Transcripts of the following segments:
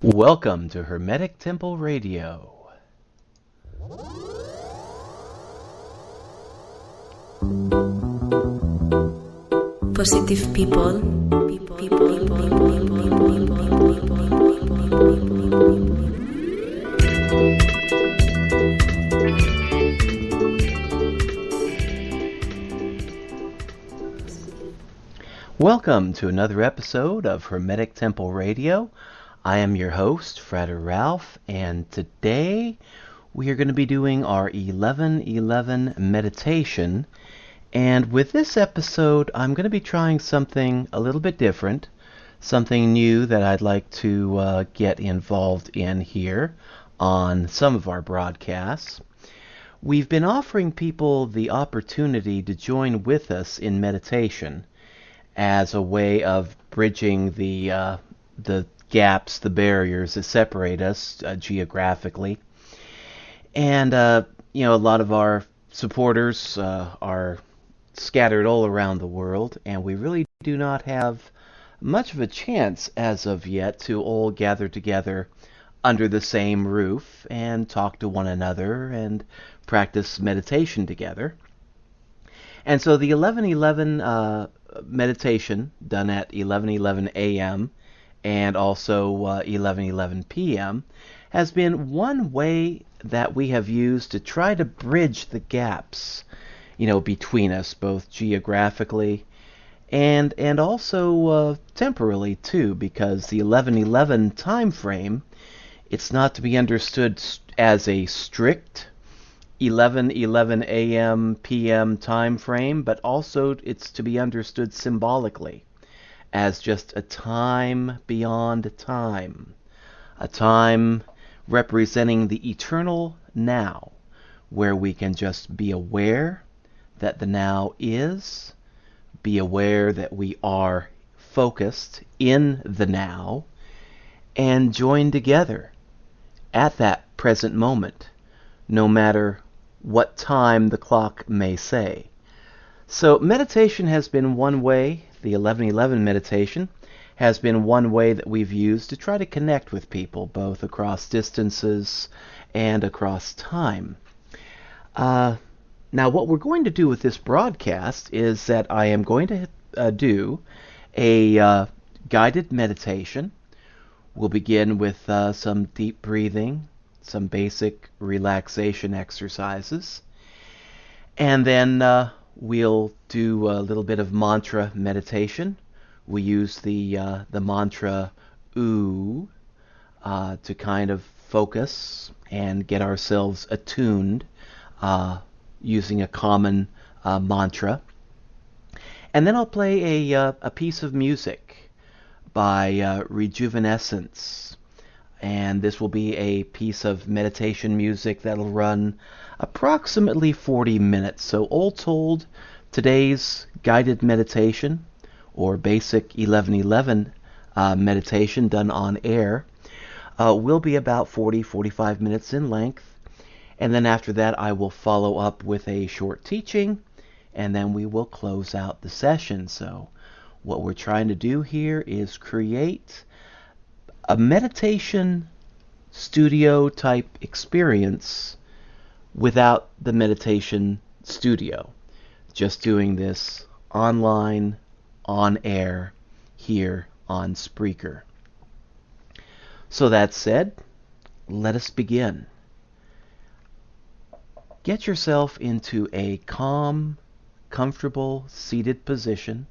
Welcome to Hermetic Temple Radio. Positive people. Welcome to another episode of Hermetic Temple Radio. I am your host, Frater Ralph, and today we are going to be doing our 1111 meditation. And with this episode, I'm going to be trying something a little bit different, something new that I'd like to get involved in here on some of our broadcasts. We've been offering people the opportunity to join with us in meditation as a way of bridging the gaps, the barriers that separate us geographically. And, a lot of our supporters are scattered all around the world, and we really do not have much of a chance as of yet to all gather together under the same roof and talk to one another and practice meditation together. And so the 1111 meditation done at 11:11 a.m. and also 11:11 p.m. has been one way that we have used to try to bridge the gaps, between us, both geographically and also temporally too, because the 11:11 time frame, it's not to be understood as a strict 11:11 a.m. p.m. time frame, but also it's to be understood symbolically as just a time beyond time, a time representing the eternal now, where we can just be aware that the now is, be aware that we are focused in the now, and join together at that present moment, no matter what time the clock may say. So meditation has been one way, the 11:11 meditation has been one way that we've used to try to connect with people, both across distances and across time. Now, what we're going to do with this broadcast is that I am going to do a guided meditation. We'll begin with some deep breathing, some basic relaxation exercises, and then we'll do a little bit of mantra meditation. We use the mantra "oo" to kind of focus and get ourselves attuned using a common mantra. And then I'll play a piece of music by Rejuvenescence. And this will be a piece of meditation music that'll run approximately 40 minutes. So all told, today's guided meditation, or basic 11:11 meditation done on air, will be about 40-45 minutes in length. And then after that, I will follow up with a short teaching, and then we will close out the session. So what we're trying to do here is create a meditation studio type experience without the meditation studio. Just doing this online, on air, here on Spreaker. So that said, let us begin. Get yourself into a calm, comfortable, seated position.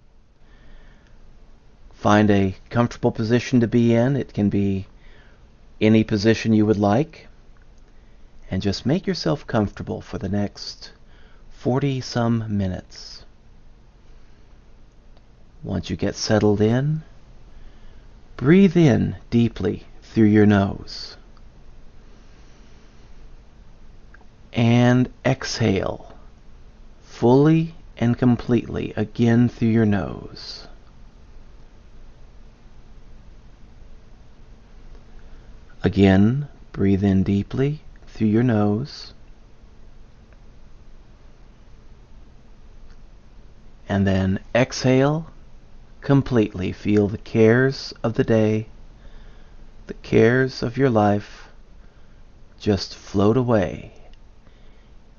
Find a comfortable position to be in. It can be any position you would like. And just make yourself comfortable for the next 40-some minutes. Once you get settled in, breathe in deeply through your nose. And exhale fully and completely again through your nose. Again, breathe in deeply through your nose. And then exhale completely. Feel the cares of the day, the cares of your life just float away.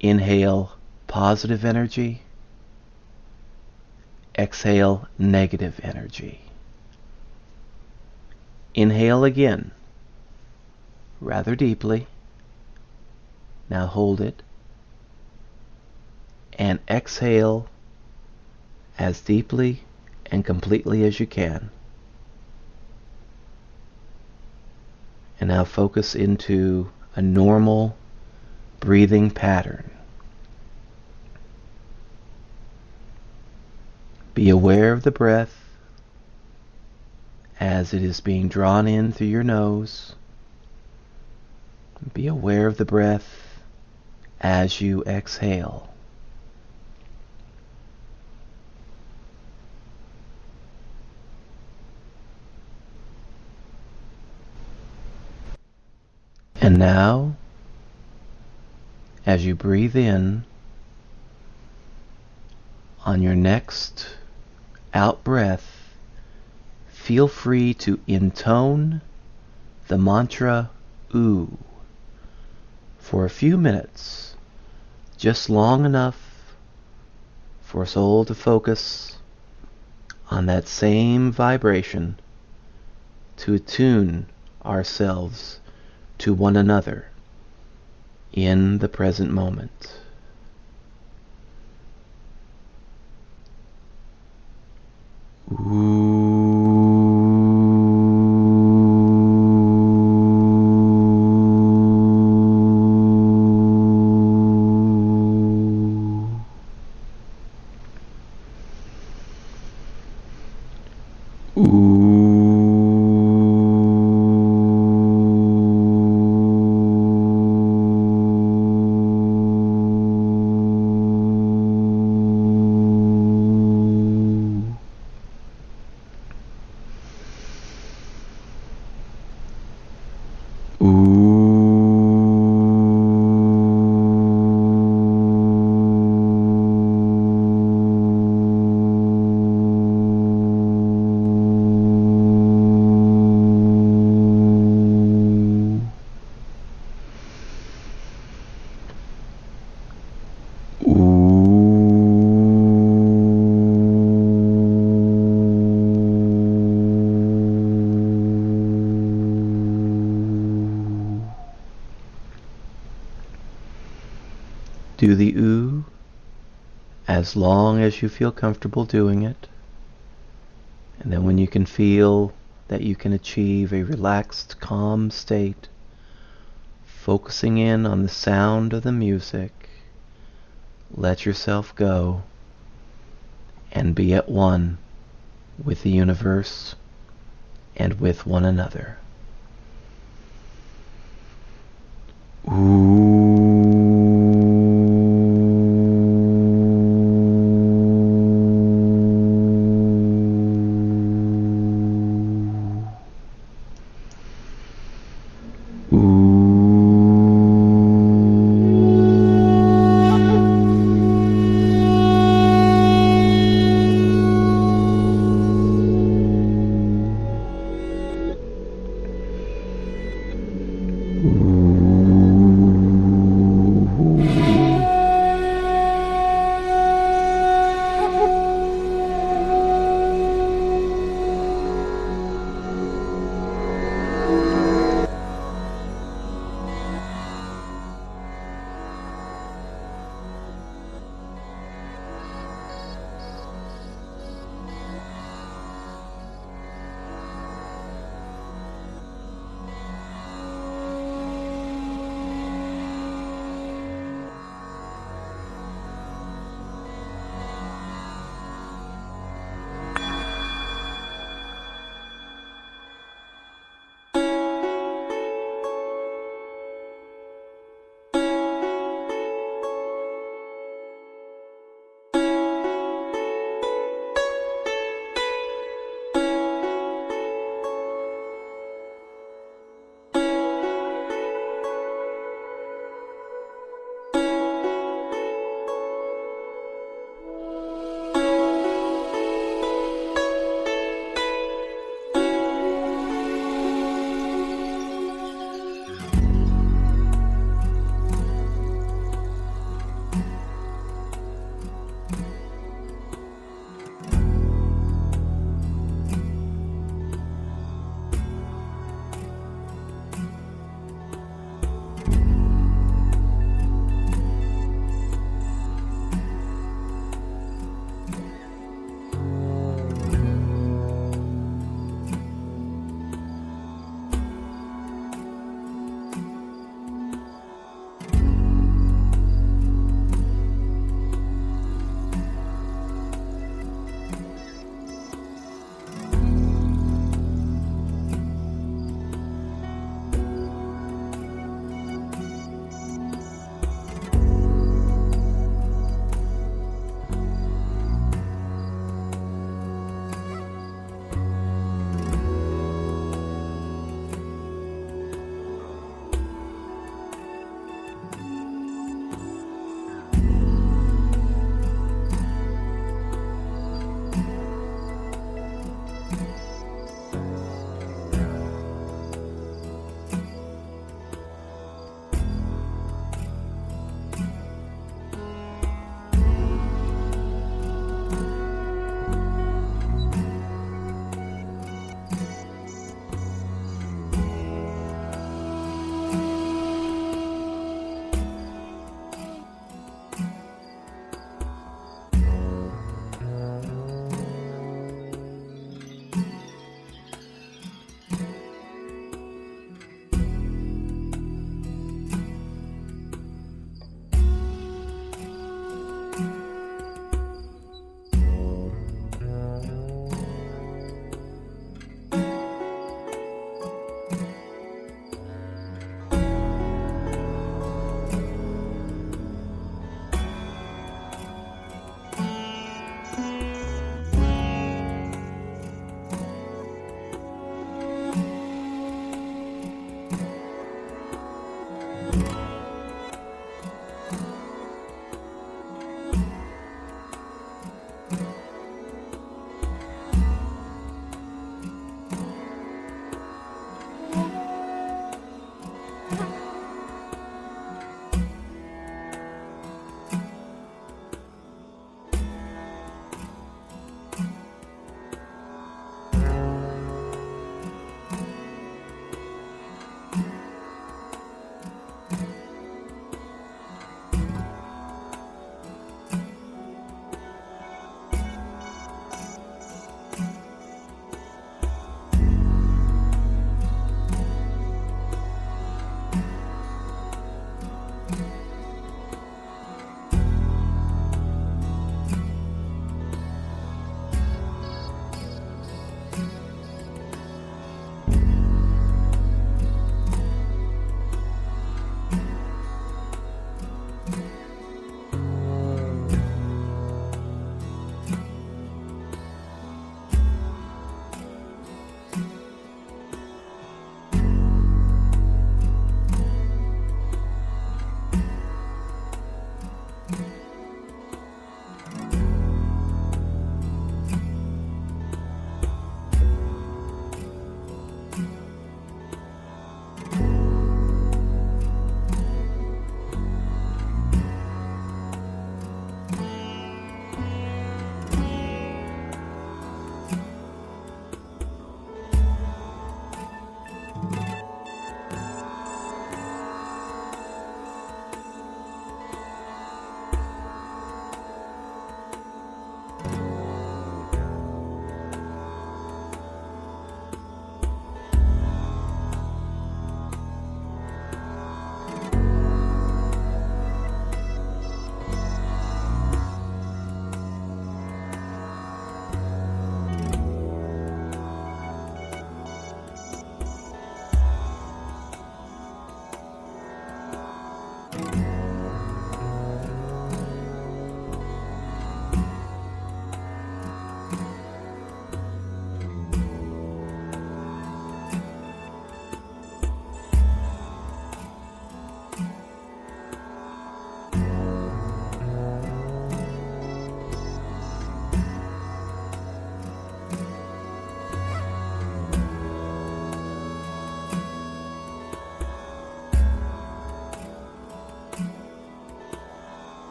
Inhale positive energy. Exhale negative energy. Inhale again, rather deeply. Now hold it. And exhale as deeply and completely as you can. And now focus into a normal breathing pattern. Be aware of the breath as it is being drawn in through your nose. Be aware of the breath as you exhale. And now, as you breathe in, on your next out breath, feel free to intone the mantra OO for a few minutes, just long enough for us all to focus on that same vibration, to attune ourselves to one another in the present moment. Do the OO as long as you feel comfortable doing it. And then when you can feel that you can achieve a relaxed, calm state, focusing in on the sound of the music, let yourself go and be at one with the universe and with one another. Ooh.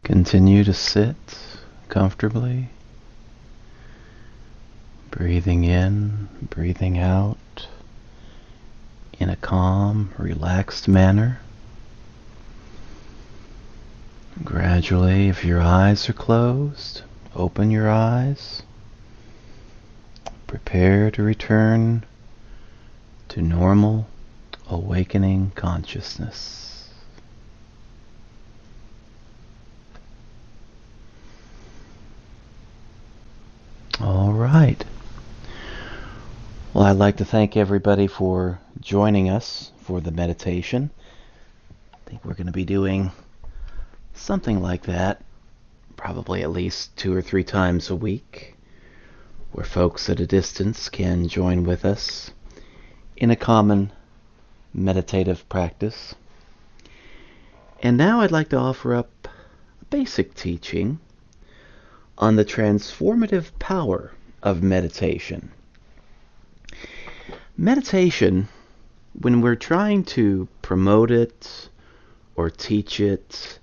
Continue to sit comfortably, breathing in, breathing out in a calm, relaxed manner. Gradually, if your eyes are closed, open your eyes. Prepare to return to normal, awakening consciousness. All right. Well, I'd like to thank everybody for joining us for the meditation. I think we're going to be doing something like that, probably at least 2 or 3 times a week, where folks at a distance can join with us in a common meditative practice. And now I'd like to offer up a basic teaching on the transformative power of meditation. Meditation, when we're trying to promote it or teach it,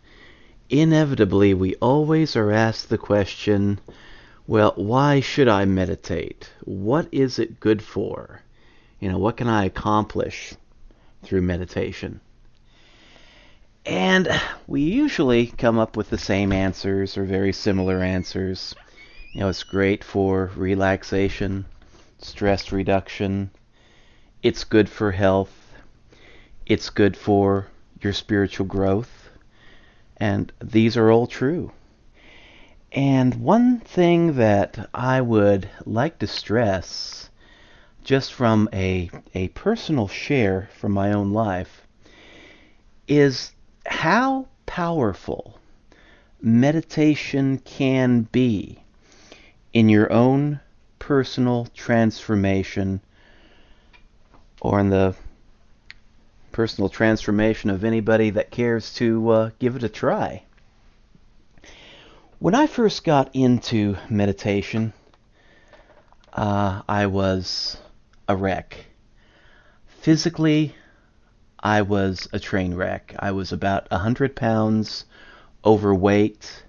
inevitably we always are asked the question, well, why should I meditate? What is it good for? What can I accomplish through meditation? And we usually come up with the same answers or very similar answers. It's great for relaxation, stress reduction. It's good for health. It's good for your spiritual growth. And these are all true. And one thing that I would like to stress, just from a personal share from my own life, is how powerful meditation can be in your own personal transformation, or in the personal transformation of anybody that cares to give it a try. When I first got into meditation, I was a wreck. Physically, I was a train wreck. I was about 100 pounds overweight.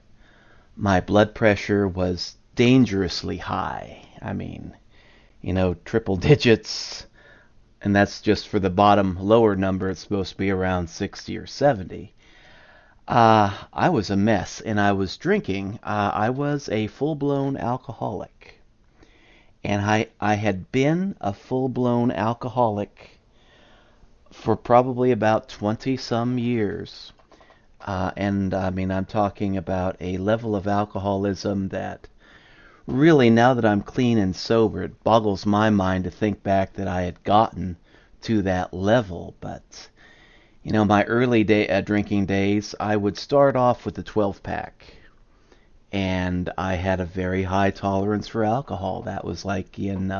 My blood pressure was dangerously high. triple digits, and that's just for the bottom lower number. It's supposed to be around 60 or 70. I was a mess, and I was drinking. I was a full-blown alcoholic, and I had been a full-blown alcoholic for probably about 20 some years. And I mean, I'm talking about a level of alcoholism that really, now that I'm clean and sober, it boggles my mind to think back that I had gotten to that level. But, my early drinking days, I would start off with a 12 pack. And I had a very high tolerance for alcohol. That was like in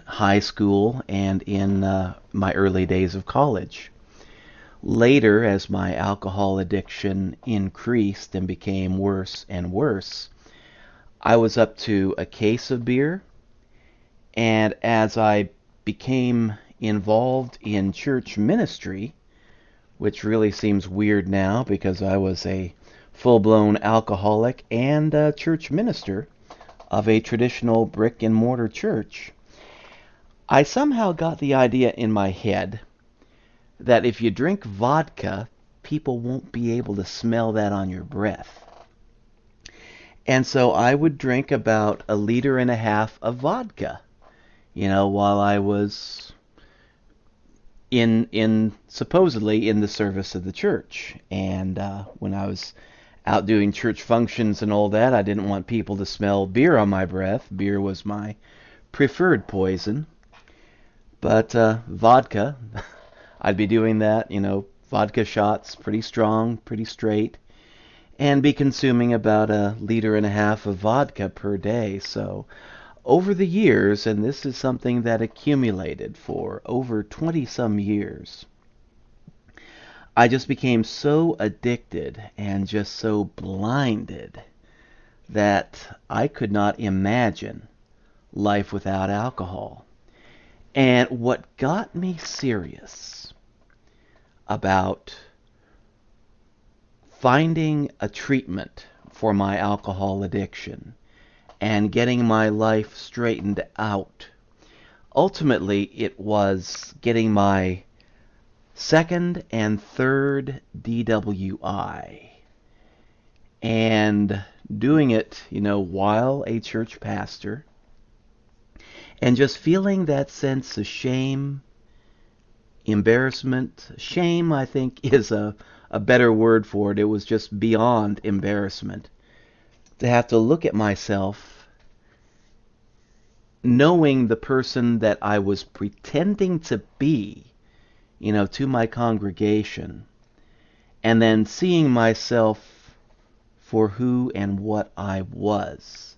high school and in my early days of college. Later, as my alcohol addiction increased and became worse and worse, I was up to a case of beer. And as I became involved in church ministry, which really seems weird now because I was a full-blown alcoholic and a church minister of a traditional brick and mortar church, I somehow got the idea in my head that if you drink vodka, people won't be able to smell that on your breath. And so I would drink about 1.5 liters of vodka, while I was in supposedly in the service of the church. And when I was out doing church functions and all that, I didn't want people to smell beer on my breath. Beer was my preferred poison. But vodka, I'd be doing that, vodka shots, pretty strong, pretty straight, and be consuming about 1.5 liters of vodka per day. So over the years, and this is something that accumulated for over 20 some years, I just became so addicted and just so blinded that I could not imagine life without alcohol. And what got me serious about finding a treatment for my alcohol addiction and getting my life straightened out, ultimately it was getting my second and third DWI, and doing it, while a church pastor, and just feeling that sense of shame, embarrassment. Shame, I think, is a better word for it. It was just beyond embarrassment to have to look at myself, knowing the person that I was pretending to be, to my congregation, and then seeing myself for who and what I was.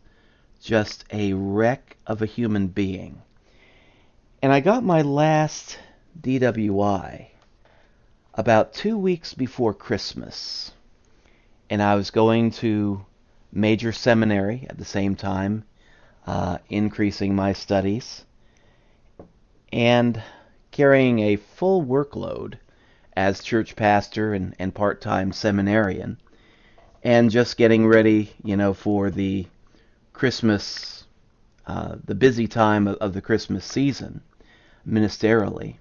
Just a wreck of a human being. And I got my last DWI about 2 weeks before Christmas. And I was going to major seminary at the same time, increasing my studies, and carrying a full workload as church pastor and part-time seminarian, and just getting ready, for the Christmas, the busy time of the Christmas season, ministerially.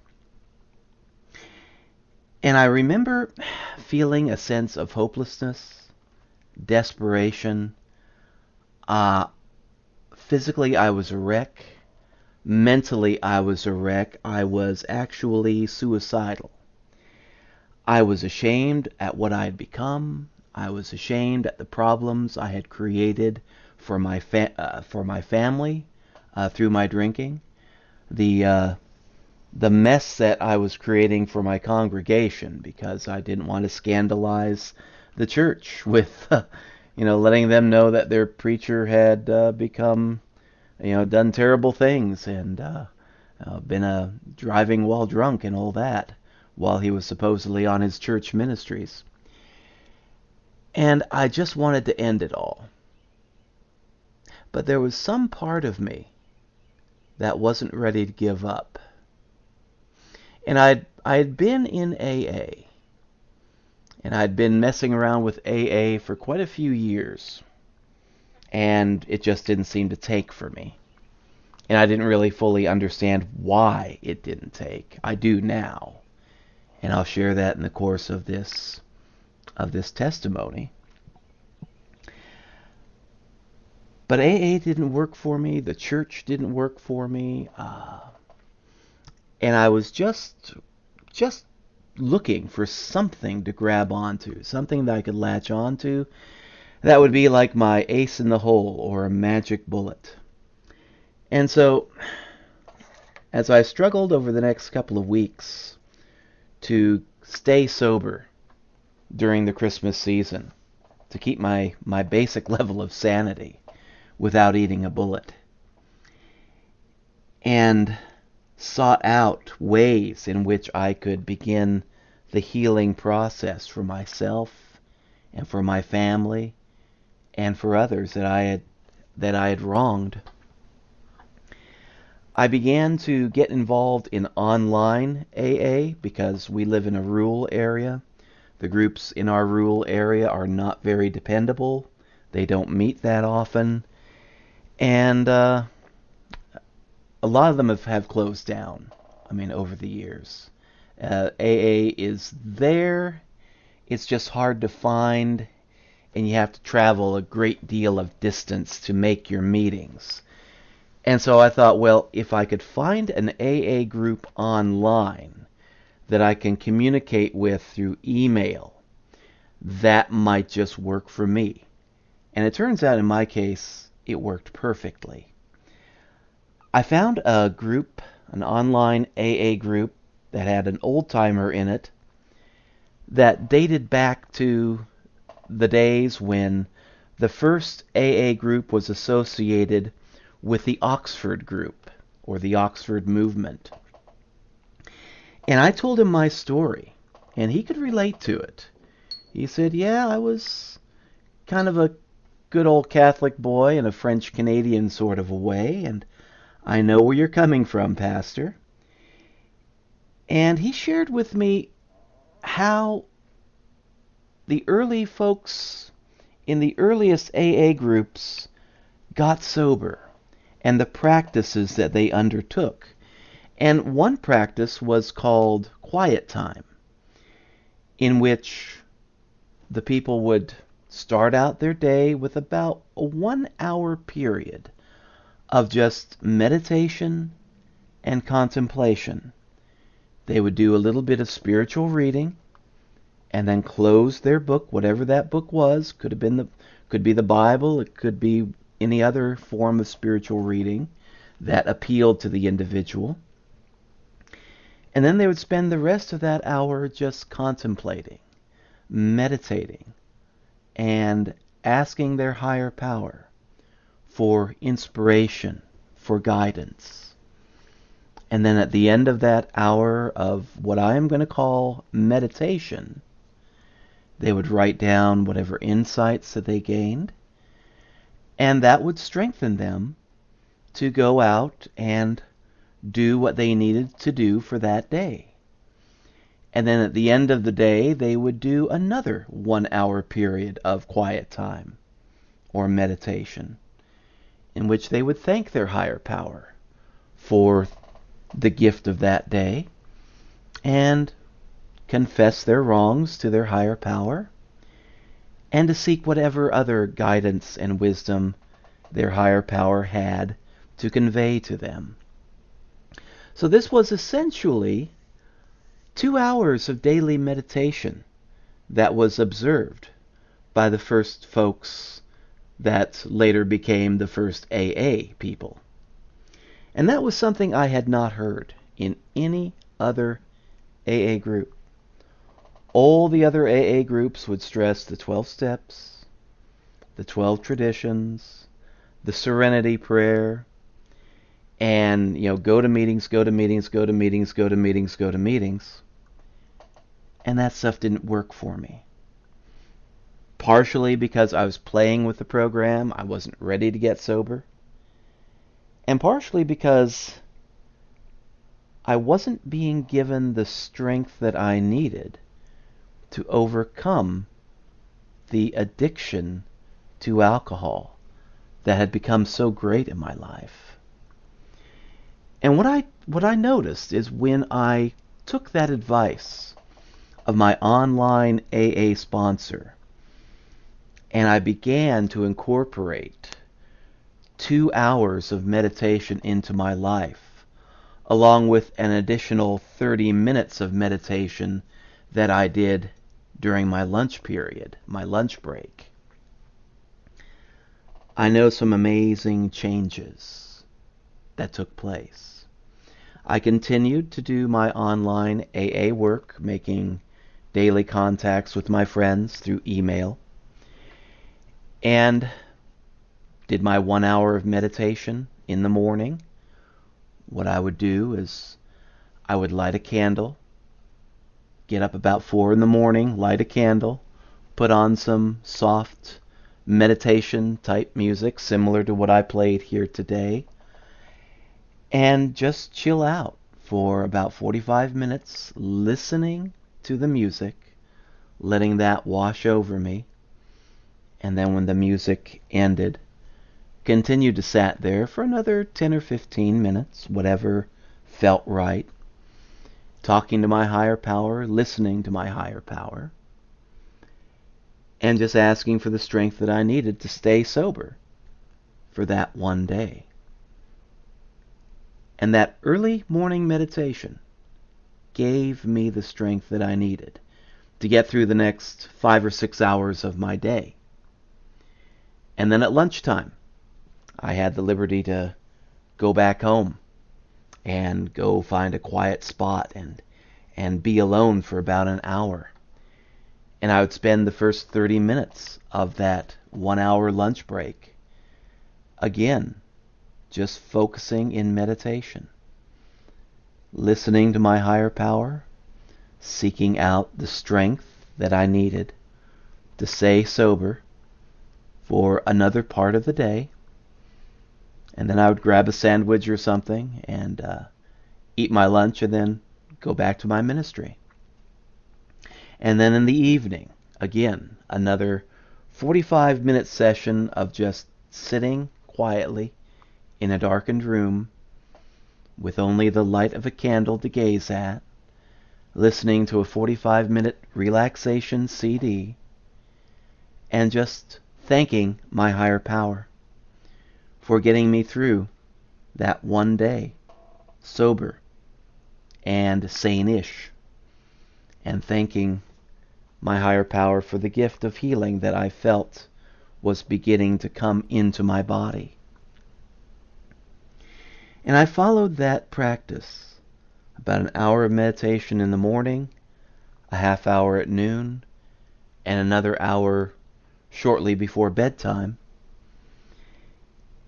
And I remember feeling a sense of hopelessness, desperation. Physically, I was a wreck. Mentally, I was a wreck. I was actually suicidal. I was ashamed at what I had become. I was ashamed at the problems I had created for my family through my drinking. The mess that I was creating for my congregation, because I didn't want to scandalize the church with, letting them know that their preacher had become, done terrible things and been driving while drunk and all that, while he was supposedly on his church ministries. And I just wanted to end it all. But there was some part of me that wasn't ready to give up. And I had been in AA, and I'd been messing around with AA for quite a few years, and it just didn't seem to take for me. And I didn't really fully understand why it didn't take. I do now. And I'll share that in the course of this testimony. But AA didn't work for me. The church didn't work for me. And I was just looking for something to grab onto, something that I could latch onto that would be like my ace in the hole or a magic bullet. And so, as I struggled over the next couple of weeks to stay sober during the Christmas season, to keep my basic level of sanity without eating a bullet, and sought out ways in which I could begin the healing process for myself and for my family and for others that I had wronged. I began to get involved in online AA because we live in a rural area. The groups in our rural area are not very dependable. They don't meet that often. And a lot of them have closed down, over the years. AA is there. It's just hard to find, and you have to travel a great deal of distance to make your meetings. And so I thought, well, if I could find an AA group online that I can communicate with through email, that might just work for me. And it turns out in my case, it worked perfectly. I found a group, an online AA group that had an old-timer in it that dated back to the days when the first AA group was associated with the Oxford group, or the Oxford movement. And I told him my story, and he could relate to it. He said, yeah, I was kind of a good old Catholic boy in a French-Canadian sort of a way, and I know where you're coming from, Pastor. And he shared with me how the early folks in the earliest AA groups got sober, and the practices that they undertook. And one practice was called quiet time, in which the people would start out their day with about a 1 hour period of just meditation and contemplation. They would do a little bit of spiritual reading and then close their book, whatever that book was. Could be the Bible, it could be any other form of spiritual reading that appealed to the individual. And then they would spend the rest of that hour just contemplating, meditating, and asking their higher power for inspiration, for guidance. And then at the end of that hour of what I am going to call meditation, they would write down whatever insights that they gained, and that would strengthen them to go out and do what they needed to do for that day. And then at the end of the day, they would do another 1 hour period of quiet time or meditation, in which they would thank their higher power for the gift of that day and confess their wrongs to their higher power, and to seek whatever other guidance and wisdom their higher power had to convey to them. So this was essentially 2 hours of daily meditation that was observed by the first folks that later became the first AA people. And that was something I had not heard in any other AA group. All the other AA groups would stress the 12 steps, the 12 traditions, the serenity prayer, and, go to meetings, go to meetings, go to meetings, go to meetings, go to meetings. And that stuff didn't work for me. Partially because I was playing with the program, I wasn't ready to get sober. And partially because I wasn't being given the strength that I needed to overcome the addiction to alcohol that had become so great in my life. And what I noticed is when I took that advice of my online AA sponsor and I began to incorporate 2 hours of meditation into my life, along with an additional 30 minutes of meditation that I did during my lunch period, my lunch break, I know some amazing changes that took place. I continued to do my online AA work, making daily contacts with my friends through email, and did my 1 hour of meditation in the morning. What I would do is I would light a candle, get up about 4 in the morning, light a candle, put on some soft meditation type music similar to what I played here today, and just chill out for about 45 minutes, listening to the music, letting that wash over me. And then when the music ended, continued to sat there for another 10 or 15 minutes, whatever felt right, talking to my higher power, listening to my higher power, and just asking for the strength that I needed to stay sober for that one day. And that early morning meditation gave me the strength that I needed to get through the next 5 or 6 hours of my day. And then at lunchtime, I had the liberty to go back home and go find a quiet spot and be alone for about an hour. And I would spend the first 30 minutes of that 1 hour lunch break, again, just focusing in meditation, listening to my higher power, seeking out the strength that I needed to stay sober for another part of the day. And then I would grab a sandwich or something and eat my lunch and then go back to my ministry. And then in the evening, again, another 45-minute session of just sitting quietly in a darkened room with only the light of a candle to gaze at, listening to a 45-minute relaxation CD, and just thanking my higher power for getting me through that one day, sober and sane-ish, and thanking my higher power for the gift of healing that I felt was beginning to come into my body. And I followed that practice, about an hour of meditation in the morning, a half hour at noon, and another hour shortly before bedtime.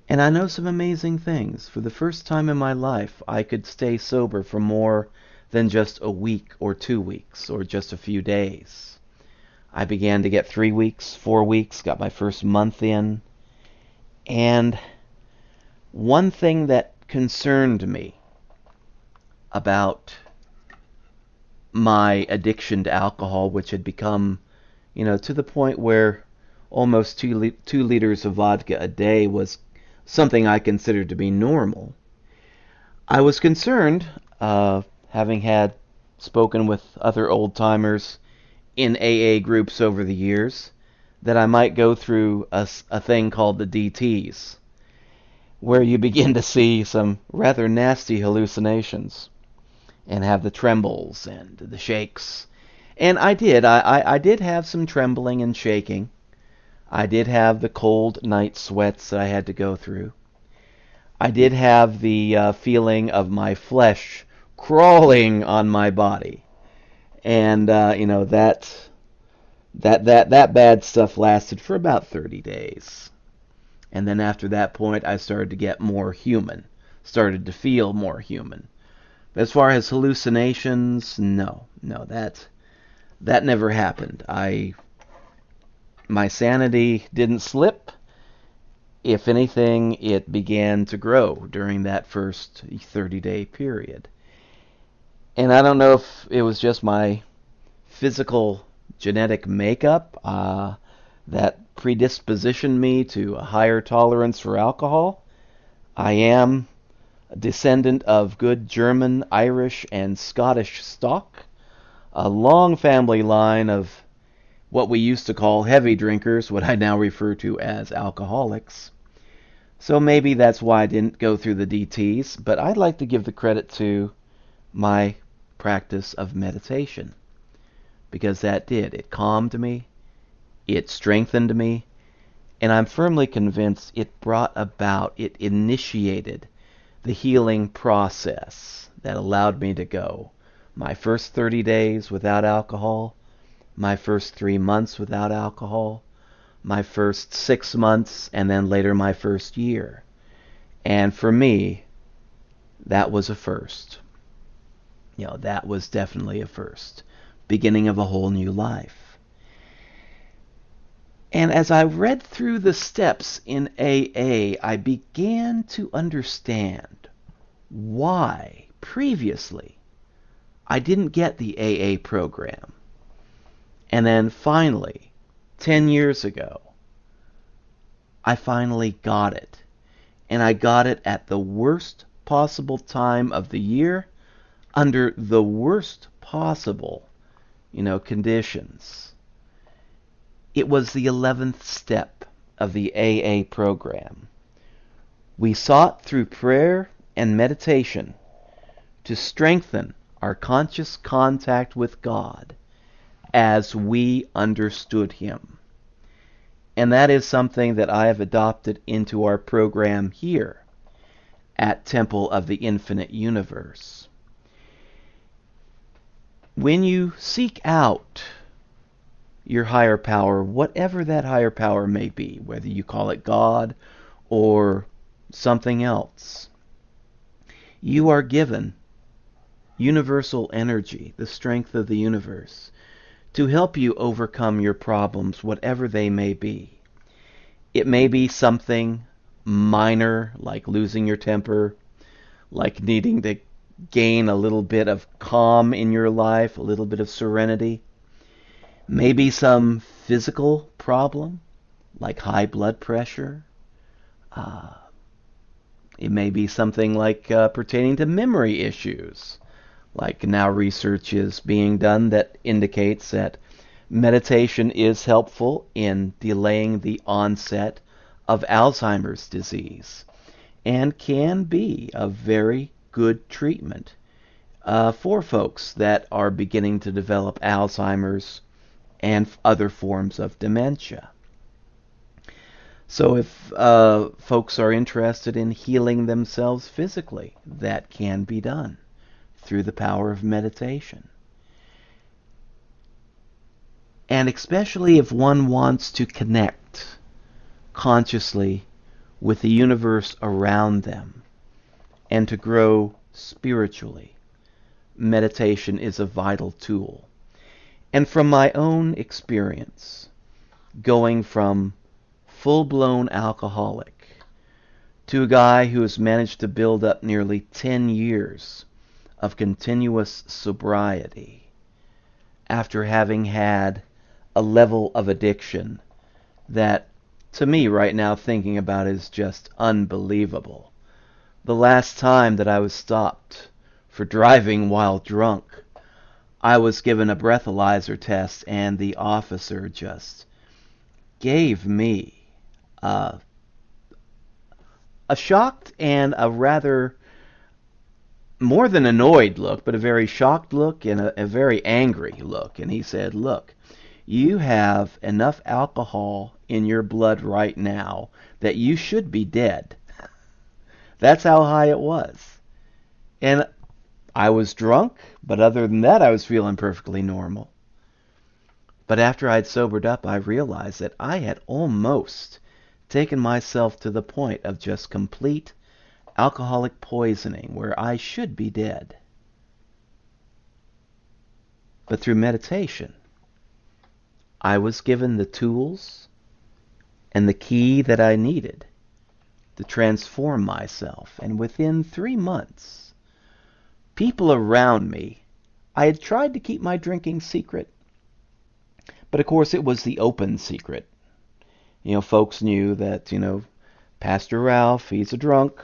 And I know some amazing things. For the first time in my life, I could stay sober for more than just a week or 2 weeks or just a few days. I began to get 3 weeks, 4 weeks, got my first month in. And one thing that concerned me about my addiction to alcohol, which had become, to the point where almost 2 liters of vodka a day was something I considered to be normal. I was concerned, having had spoken with other old-timers in AA groups over the years, that I might go through a thing called the DTs, where you begin to see some rather nasty hallucinations and have the trembles and the shakes. And I did. I did have some trembling and shaking. I did have the cold night sweats that I had to go through. I did have the feeling of my flesh crawling on my body. And, that bad stuff lasted for about 30 days. And then after that point, I started to get more human, started to feel more human. But as far as hallucinations, no, that never happened. My sanity didn't slip. If anything, it began to grow during that first 30-day period. And I don't know if it was just my physical genetic makeup that predispositioned me to a higher tolerance for alcohol. I am a descendant of good German, Irish, and Scottish stock, a long family line of what we used to call heavy drinkers, what I now refer to as alcoholics. So maybe that's why I didn't go through the DTs, but I'd like to give the credit to my practice of meditation, because that did. It calmed me, it strengthened me, and I'm firmly convinced it initiated the healing process that allowed me to go my first 30 days without alcohol, my first 3 months without alcohol, my first 6 months, and then later my first year. And for me, that was a first. That was definitely a first. Beginning of a whole new life. And as I read through the steps in AA, I began to understand why previously I didn't get the AA program. And then finally, 10 years ago, I finally got it. And I got it at the worst possible time of the year, under the worst possible, conditions. It was the 11th step of the AA program. We sought through prayer and meditation to strengthen our conscious contact with God as we understood Him. And that is something that I have adopted into our program here at Temple of the Infinite Universe. When you seek out your higher power, whatever that higher power may be, whether you call it God or something else, you are given universal energy, the strength of the universe, to help you overcome your problems, whatever they may be. It may be something minor, like losing your temper, like needing to gain a little bit of calm in your life, a little bit of serenity. Maybe some physical problem, like high blood pressure. It may be something like pertaining to memory issues. Like now research is being done that indicates that meditation is helpful in delaying the onset of Alzheimer's disease and can be a very good treatment for folks that are beginning to develop Alzheimer's and other forms of dementia. So if folks are interested in healing themselves physically, that can be done through the power of meditation. And especially if one wants to connect consciously with the universe around them and to grow spiritually, meditation is a vital tool. And from my own experience, going from full-blown alcoholic to a guy who has managed to build up nearly 10 years of continuous sobriety after having had a level of addiction that, to me right now, thinking about is just unbelievable. The last time that I was stopped for driving while drunk, I was given a breathalyzer test, and the officer just gave me a shocked and a rather more than annoyed look, but a very shocked look and a very angry look. And he said, "Look, you have enough alcohol in your blood right now that you should be dead." That's how high it was. And I was drunk, but other than that, I was feeling perfectly normal. But after I'd sobered up, I realized that I had almost taken myself to the point of just complete alcoholic poisoning, where I should be dead. But through meditation, I was given the tools and the key that I needed to transform myself. And within 3 months, people around me, I had tried to keep my drinking secret, but of course it was the open secret. Folks knew that, Pastor Ralph, he's a drunk.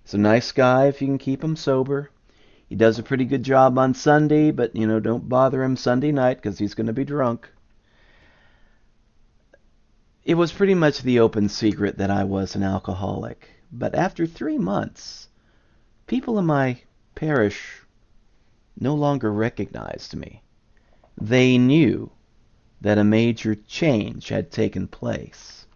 He's a nice guy if you can keep him sober. He does a pretty good job on Sunday, but, don't bother him Sunday night because he's going to be drunk. It was pretty much the open secret that I was an alcoholic. But after 3 months, people in my parish no longer recognized me. They knew that a major change had taken place.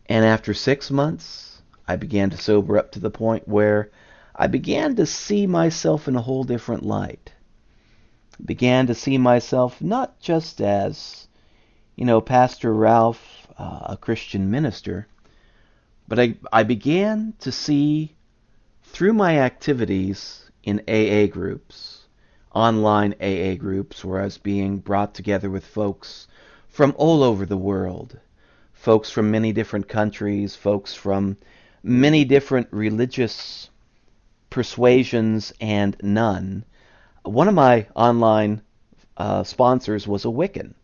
And after 6 months, I began to sober up to the point where I began to see myself in a whole different light. I began to see myself not just as, Pastor Ralph, a Christian minister, but I began to see through my activities in AA groups, online AA groups, where I was being brought together with folks from all over the world, folks from many different countries, folks from many different religious persuasions and none. One of my online sponsors was a Wiccan.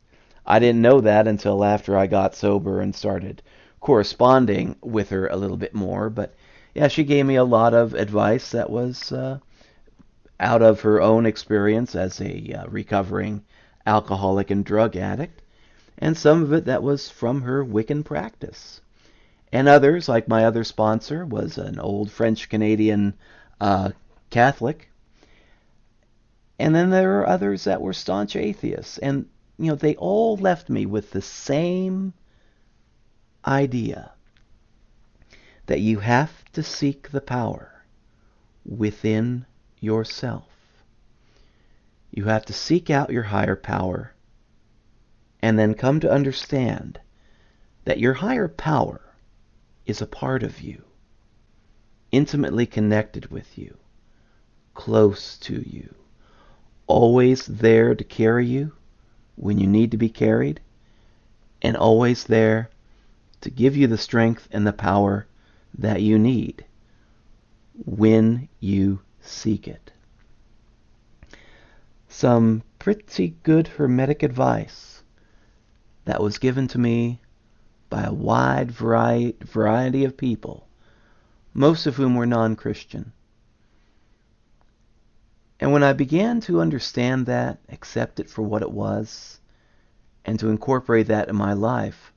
I didn't know that until after I got sober and started corresponding with her a little bit more. But yeah, she gave me a lot of advice that was out of her own experience as a recovering alcoholic and drug addict, and some of it that was from her Wiccan practice. And others, like my other sponsor, was an old French-Canadian Catholic. And then there were others that were staunch atheists. And, they all left me with the same idea that you have to seek the power within yourself. You have to seek out your higher power and then come to understand that your higher power is a part of you, intimately connected with you, close to you, always there to carry you when you need to be carried, and always there to give you the strength and the power that you need when you seek it. Some pretty good Hermetic advice that was given to me by a wide variety of people, most of whom were non-Christian. And when I began to understand that, accept it for what it was, and to incorporate that in my life,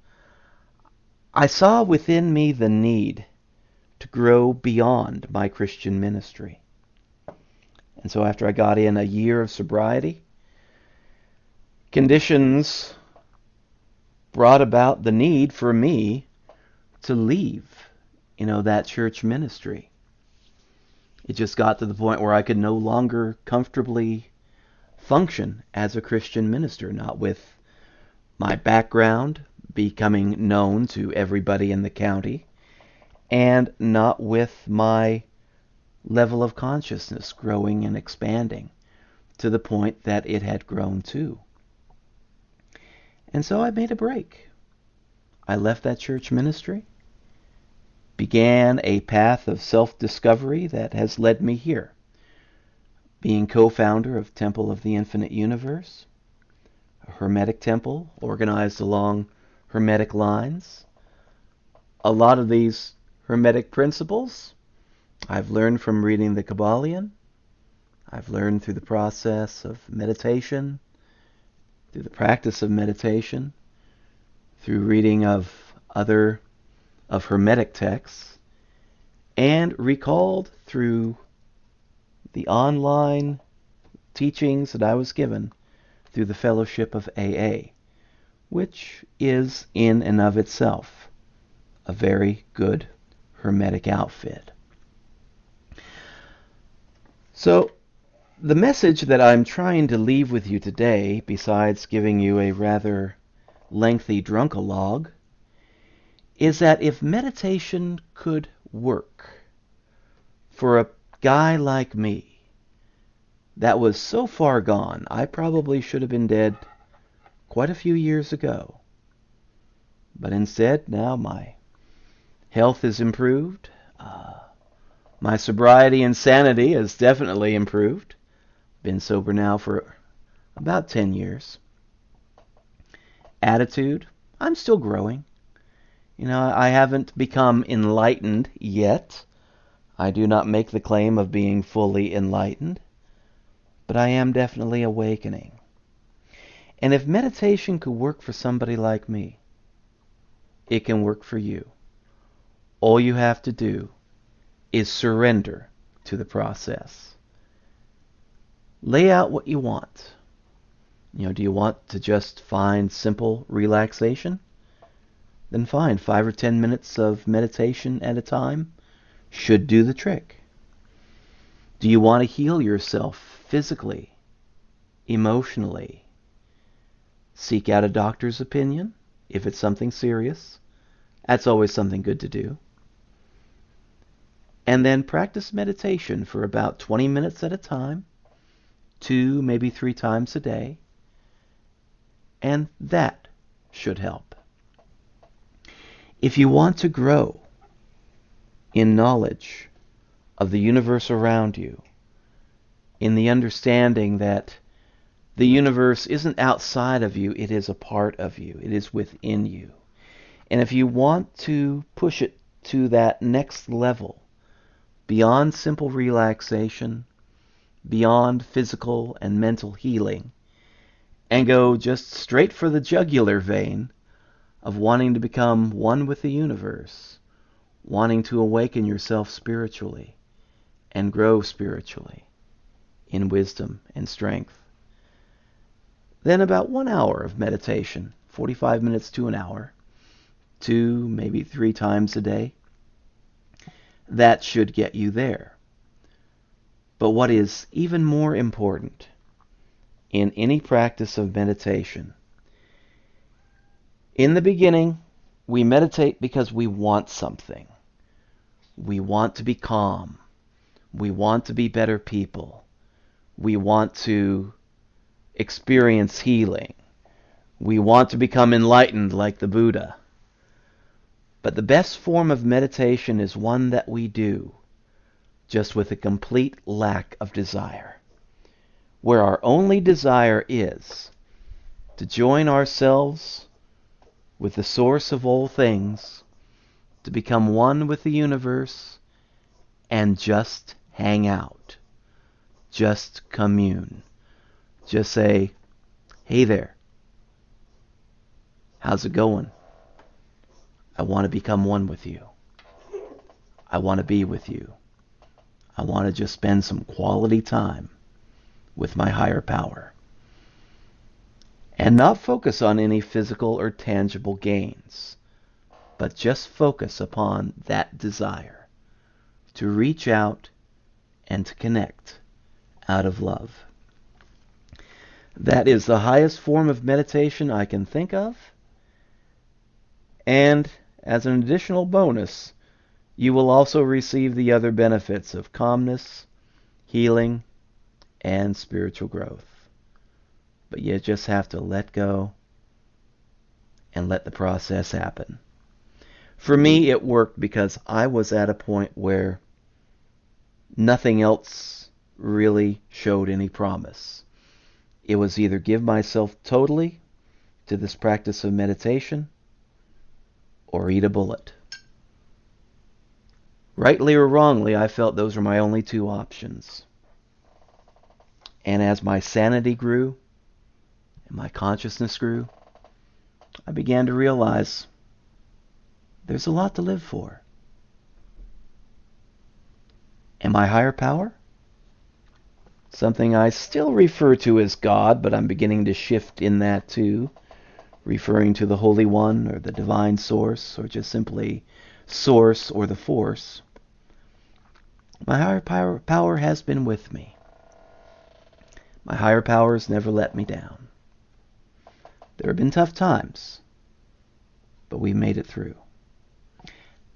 I saw within me the need to grow beyond my Christian ministry. And so after I got in a year of sobriety, conditions brought about the need for me to leave, that church ministry. It just got to the point where I could no longer comfortably function as a Christian minister, not with my background becoming known to everybody in the county, and not with my level of consciousness growing and expanding to the point that it had grown to. And so I made a break. I left that church ministry, began a path of self-discovery that has led me here, being co-founder of Temple of the Infinite Universe, a Hermetic temple organized along Hermetic lines. A lot of these Hermetic principles I've learned from reading the Kybalion. I've learned through the process of meditation, through the practice of meditation, through reading of other of Hermetic texts, and recalled through the online teachings that I was given through the fellowship of AA, which is in and of itself a very good Hermetic outfit. So, the message that I'm trying to leave with you today, besides giving you a rather lengthy drunkalogue, is that if meditation could work for a guy like me that was so far gone, I probably should have been dead quite a few years ago. But instead, now my health is improved. My sobriety and sanity has definitely improved. Been sober now for about 10 years. Attitude, I'm still growing. I haven't become enlightened yet. I do not make the claim of being fully enlightened, but I am definitely awakening. And if meditation could work for somebody like me, it can work for you. All you have to do is surrender to the process. Lay out what you want. Do you want to just find simple relaxation? Then fine, 5 or 10 minutes of meditation at a time should do the trick. Do you want to heal yourself physically, emotionally? Seek out a doctor's opinion if it's something serious. That's always something good to do. And then practice meditation for about 20 minutes at a time, 2, maybe 3 times a day. And that should help. If you want to grow in knowledge of the universe around you, in the understanding that the universe isn't outside of you, it is a part of you, it is within you. And if you want to push it to that next level, beyond simple relaxation, beyond physical and mental healing, and go just straight for the jugular vein of wanting to become one with the universe, wanting to awaken yourself spiritually and grow spiritually in wisdom and strength, then about 1 hour of meditation, 45 minutes to an hour, 2, maybe 3 times a day, that should get you there. But what is even more important in any practice of meditation, in the beginning, we meditate because we want something. We want to be calm. We want to be better people. We want to experience healing. We want to become enlightened like the Buddha. But the best form of meditation is one that we do just with a complete lack of desire, where our only desire is to join ourselves with the source of all things, to become one with the universe, and just hang out, just commune, just say, hey there, how's it going? I want to become one with you. I want to be with you. I want to just spend some quality time with my higher power. And not focus on any physical or tangible gains, but just focus upon that desire to reach out and to connect out of love. That is the highest form of meditation I can think of. And as an additional bonus, you will also receive the other benefits of calmness, healing, and spiritual growth. But you just have to let go and let the process happen. For me, it worked because I was at a point where nothing else really showed any promise. It was either give myself totally to this practice of meditation or eat a bullet. Rightly or wrongly, I felt those were my only 2 options. And as my sanity grew and my consciousness grew, I began to realize there's a lot to live for. And my higher power? Something I still refer to as God, but I'm beginning to shift in that too, referring to the Holy One or the Divine Source or just simply Source or the Force. My higher power has been with me. My higher power has never let me down. There have been tough times, but we made it through.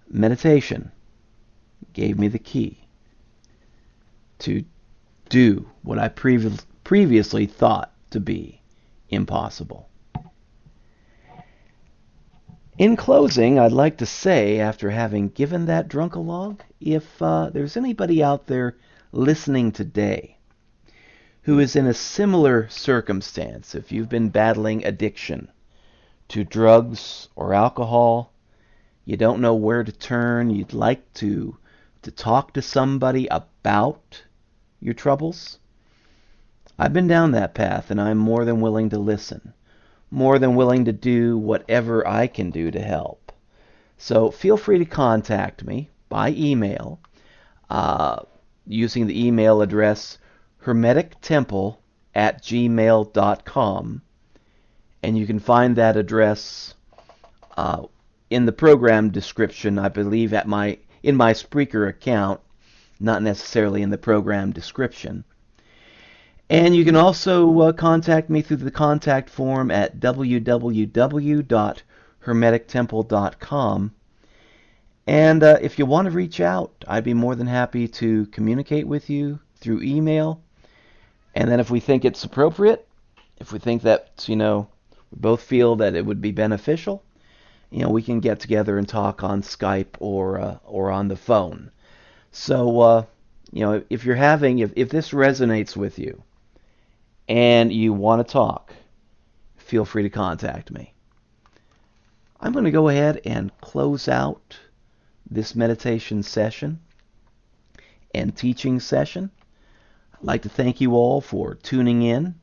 Meditation gave me the key to do what I previously thought to be impossible. In closing, I'd like to say, after having given that drunk-a-log, if there's anybody out there listening today who is in a similar circumstance, if you've been battling addiction to drugs or alcohol, you don't know where to turn, you'd like to to talk to somebody about your troubles, I've been down that path, and I'm more than willing to listen, more than willing to do whatever I can do to help. So feel free to contact me by email using the email address hermetictemple@gmail.com, and you can find that address in the program description, I believe, in my Spreaker account, not necessarily in the program description. And you can also contact me through the contact form at www.hermetictemple.com. And if you want to reach out, I'd be more than happy to communicate with you through email. And then if we think it's appropriate, if we think that, we both feel that it would be beneficial, we can get together and talk on Skype or on the phone. So, if this resonates with you and you want to talk, feel free to contact me. I'm going to go ahead and close out this meditation session and teaching session. I'd like to thank you all for tuning in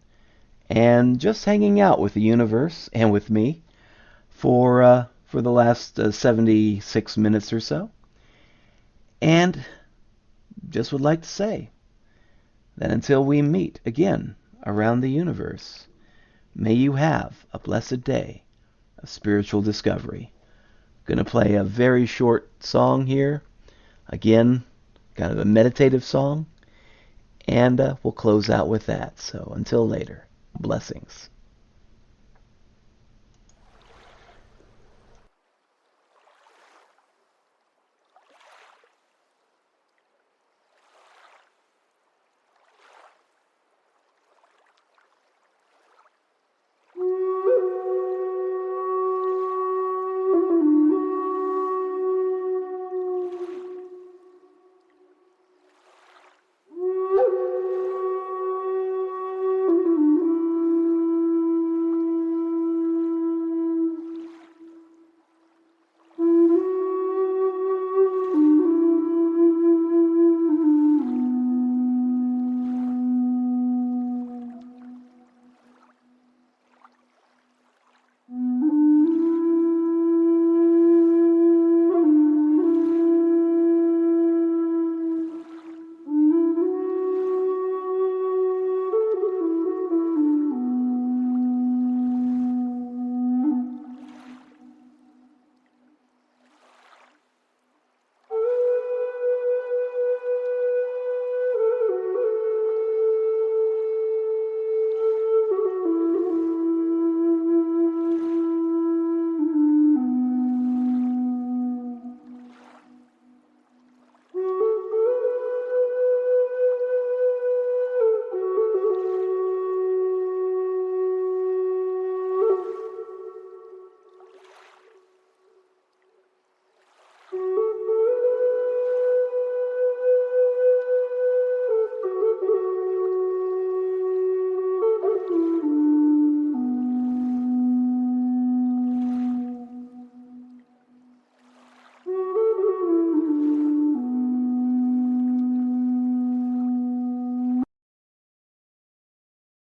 and just hanging out with the universe and with me for the last 76 minutes or so. And just would like to say that until we meet again around the universe, may you have a blessed day of spiritual discovery. Going to play a very short song here. Again, kind of a meditative song. And we'll close out with that. So until later, blessings.